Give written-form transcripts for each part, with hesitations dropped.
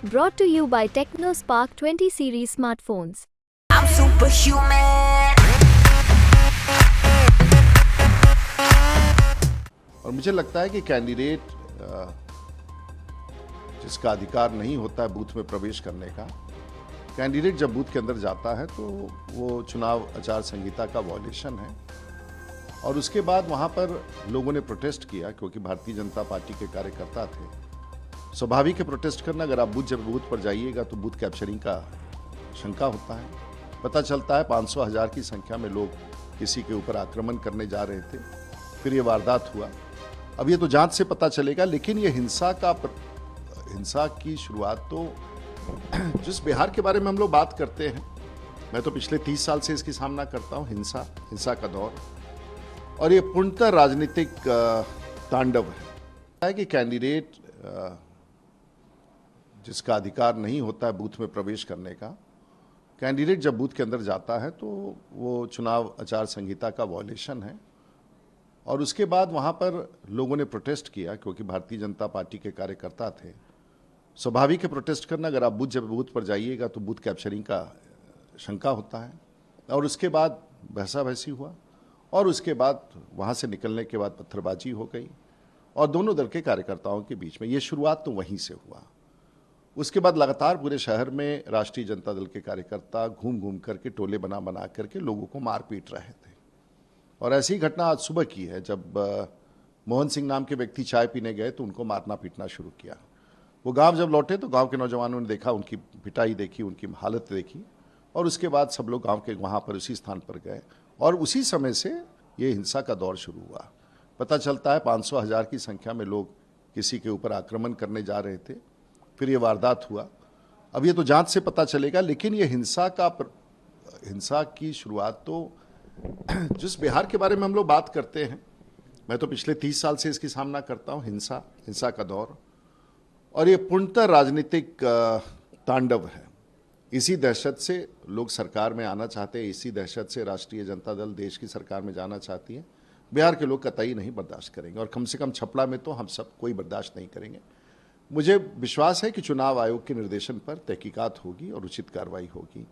Brought to you by TechnoSpark 20 series smartphones. I'm superhuman. और मुझे लगता है कि कैंडिडेट जिसका अधिकार नहीं होता है बूथ में प्रवेश करने का, कैंडिडेट जब बूथ के अंदर जाता है तो वो चुनाव आचार संहिता का वॉयलेशन है। और उसके बाद वहाँ पर लोगों ने प्रोटेस्ट किया क्योंकि भारतीय जनता पार्टी के कार्यकर्ता थे। स्वाभाविक है प्रोटेस्ट करना। अगर आप जब बूथ पर जाइएगा तो बूथ कैप्चरिंग का शंका होता है। पता चलता है 500,000 की संख्या में लोग किसी के ऊपर आक्रमण करने जा रहे थे, फिर ये वारदात हुआ। अब ये तो जांच से पता चलेगा, लेकिन ये हिंसा की शुरुआत तो जिस बिहार के बारे में हम लोग बात करते हैं, मैं तो पिछले 30 साल से इसकी सामना करता हूँ, हिंसा का दौर, और ये पूर्णतः राजनीतिक तांडव है कि कैंडिडेट जिसका अधिकार नहीं होता है बूथ में प्रवेश करने का, कैंडिडेट जब बूथ के अंदर जाता है तो वो चुनाव आचार संहिता का वॉयलेशन है। और उसके बाद वहाँ पर लोगों ने प्रोटेस्ट किया क्योंकि भारतीय जनता पार्टी के कार्यकर्ता थे। स्वाभाविक है प्रोटेस्ट करना। अगर आप जब बूथ पर जाइएगा तो बूथ कैप्चरिंग का शंका होता है। और उसके बाद बहसा-बहसी हुआ और उसके बाद वहाँ से निकलने के बाद पत्थरबाजी हो गई और दोनों दल के कार्यकर्ताओं के बीच में ये शुरुआत तो वहीं से हुआ। उसके बाद लगातार पूरे शहर में राष्ट्रीय जनता दल के कार्यकर्ता घूम घूम करके टोले बना करके लोगों को मार पीट रहे थे। और ऐसी घटना आज सुबह की है, जब मोहन सिंह नाम के व्यक्ति चाय पीने गए तो उनको मारना पीटना शुरू किया। वो गांव जब लौटे तो गांव के नौजवानों ने देखा, उनकी पिटाई देखी, उनकी हालत देखी, और उसके बाद सब लोग गांव के वहाँ पर उसी स्थान पर गए और उसी समय से ये हिंसा का दौर शुरू हुआ। पता चलता है 500,000 की संख्या में लोग किसी के ऊपर आक्रमण करने जा रहे थे, फिर ये वारदात हुआ। अब ये तो जांच से पता चलेगा, लेकिन ये हिंसा की शुरुआत तो जिस बिहार के बारे में हम लोग बात करते हैं, मैं तो पिछले 30 साल से इसकी सामना करता हूँ, हिंसा का दौर, और ये पूर्णतः राजनीतिक तांडव है। इसी दहशत से लोग सरकार में आना चाहते हैं, इसी दहशत से राष्ट्रीय जनता दल देश की सरकार में जाना चाहती है। बिहार के लोग कतई नहीं बर्दाश्त करेंगे, और कम से कम छपड़ा में तो हम सब कोई बर्दाश्त नहीं करेंगे। मुझे विश्वास है कि चुनाव आयोग के निर्देशन पर तहकीकात होगी और उचित कार्रवाई होगी।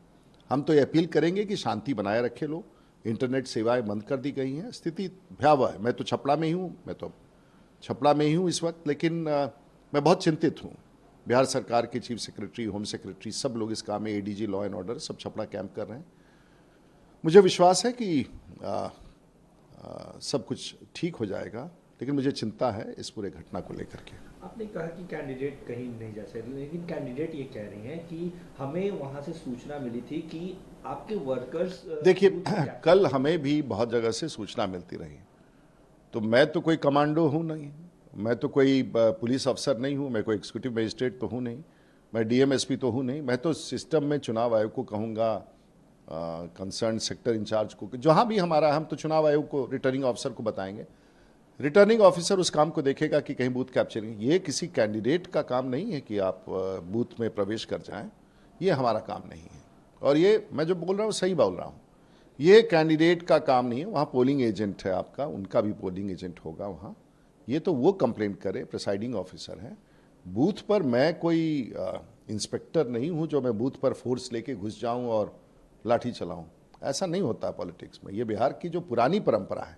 हम तो ये अपील करेंगे कि शांति बनाए रखे लोग। इंटरनेट सेवाएं बंद कर दी गई हैं, स्थिति भयावह है। मैं तो छपड़ा में ही हूँ इस वक्त, लेकिन मैं बहुत चिंतित हूँ। बिहार सरकार के चीफ सेक्रेटरी, होम सेक्रेटरी, सब लोग इस काम में, एडीजी लॉ एंड ऑर्डर, सब छपड़ा कैंप कर रहे हैं। मुझे विश्वास है कि सब कुछ ठीक हो जाएगा, लेकिन मुझे चिंता है इस पूरे घटना को लेकर के। आपने कहा कि कैंडिडेट कहीं नहीं जा सकते, लेकिन कैंडिडेट ये कह रही हैं कि हमें वहां से सूचना मिली थी कि आपके वर्कर्स। देखिए, कल हमें भी बहुत जगह से सूचना मिलती रही, तो मैं तो कोई कमांडो हूँ नहीं, मैं तो कोई पुलिस अफसर नहीं हूँ, मैं कोई एग्जीक्यूटिव मजिस्ट्रेट तो हूँ नहीं, मैं डीएमएसपी तो हूँ नहीं। मैं तो सिस्टम में चुनाव आयोग को कहूँगा, कंसर्न सेक्टर इंचार्ज को, जहाँ भी हमारा, हम तो चुनाव आयोग को, रिटर्निंग ऑफिसर को बताएंगे। रिटर्निंग ऑफिसर उस काम को देखेगा कि कहीं बूथ कैप्चरिंग। ये किसी कैंडिडेट का काम नहीं है कि आप बूथ में प्रवेश कर जाएं, ये हमारा काम नहीं है। और ये मैं जो बोल रहा हूँ सही बोल रहा हूँ, ये कैंडिडेट का काम नहीं है। वहाँ पोलिंग एजेंट है आपका, उनका भी पोलिंग एजेंट होगा वहाँ। ये तो वो कंप्लेंट करे, प्रिसाइडिंग ऑफिसर है। बूथ पर मैं कोई इंस्पेक्टर नहीं हूँ जो मैं बूथ पर फोर्स लेके घुस जाऊँ और लाठी चलाऊँ। ऐसा नहीं होता पॉलिटिक्स में। ये बिहार की जो पुरानी परंपरा है,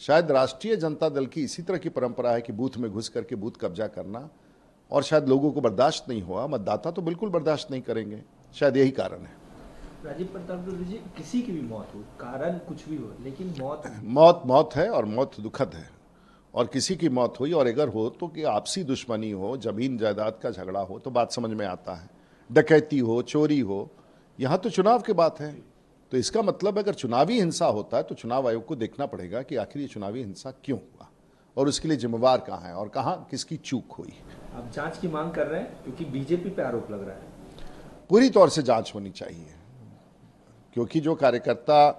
शायद राष्ट्रीय जनता दल की इसी तरह की परंपरा है कि बूथ में घुस करके बूथ कब्जा करना, और शायद लोगों को बर्दाश्त नहीं हुआ। मतदाता तो बिल्कुल बर्दाश्त नहीं करेंगे, शायद यही कारण है। राजीव प्रताप रूडी जी, किसी की भी मौत हो, कारण कुछ भी हो, लेकिन मौत है, और मौत दुखद है। और किसी की मौत हुई, और अगर हो तो कि आपसी दुश्मनी हो, जमीन जायदाद का झगड़ा हो, तो बात समझ में आता है। डकैती हो, चोरी हो, यहाँ तो चुनाव की बात है। तो इसका मतलब अगर चुनावी हिंसा होता है तो चुनाव आयोग को देखना पड़ेगा कि आखिर ये चुनावी हिंसा क्यों हुआ और उसके लिए जिम्मेवार कहाँ है और कहाँ किसकी चूक हुई। आप जांच की मांग कर रहे हैं क्योंकि बीजेपी पे आरोप लग रहा है। पूरी तौर से जांच होनी चाहिए, क्योंकि जो कार्यकर्ता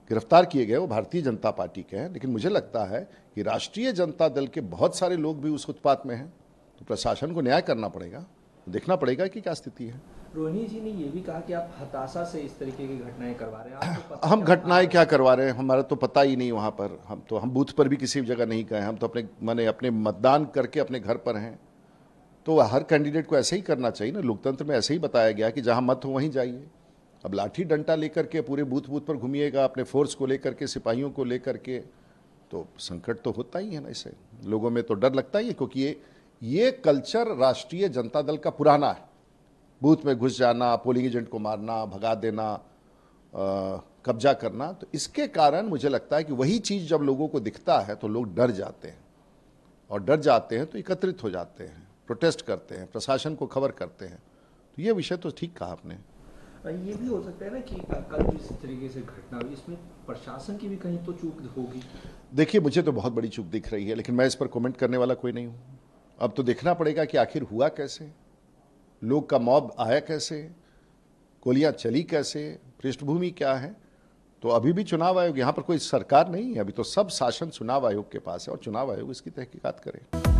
गिरफ्तार किए गए वो भारतीय जनता पार्टी के हैं, लेकिन मुझे लगता है कि राष्ट्रीय जनता दल के बहुत सारे लोग भी उस उत्पात में हैं। तो प्रशासन को न्याय करना पड़ेगा, देखना पड़ेगा कि क्या स्थिति है। रोहिणी जी ने ये भी कहा कि आप हताशा से इस तरीके की घटनाएं करवा रहे हैं। हम घटनाएं क्या करवा रहे हैं, हमारा तो पता ही नहीं वहाँ पर। हम बूथ पर भी किसी जगह नहीं गए, हम तो अपने मतदान करके अपने घर पर हैं। तो हर कैंडिडेट को ऐसे ही करना चाहिए ना। लोकतंत्र में ऐसे ही बताया गया कि जहां मत हो वहीं जाइए। अब लाठी डंडा लेकर के पूरे बूथ बूथ पर घूमिएगा, अपने फोर्स को लेकर के, सिपाहियों को लेकर के, तो संकट तो होता ही है ना। इससे लोगों में तो डर लगता ही है, क्योंकि ये कल्चर राष्ट्रीय जनता दल का पुराना है। बूथ में घुस जाना, पोलिंग एजेंट को मारना, भगा देना, कब्जा करना। तो इसके कारण मुझे लगता है कि वही चीज़ जब लोगों को दिखता है तो लोग डर जाते हैं, और डर जाते हैं तो एकत्रित हो जाते हैं, प्रोटेस्ट करते हैं, प्रशासन को खबर करते हैं। तो ये विषय तो ठीक कहा आपने। ये भी हो सकता है ना कि कल जिस तरीके से घटना हुई इसमें प्रशासन की भी कहीं तो चूक होगी। देखिए, मुझे तो बहुत बड़ी चूक दिख रही है, लेकिन मैं इस पर कमेंट करने वाला कोई नहीं हूँ। अब तो देखना पड़ेगा कि आखिर हुआ कैसे, लोग का मॉब आया कैसे, गोलियां चली कैसे, पृष्ठभूमि क्या है। तो अभी भी चुनाव आयोग, यहाँ पर कोई सरकार नहीं है, अभी तो सब शासन चुनाव आयोग के पास है, और चुनाव आयोग इसकी तहकीकात करे।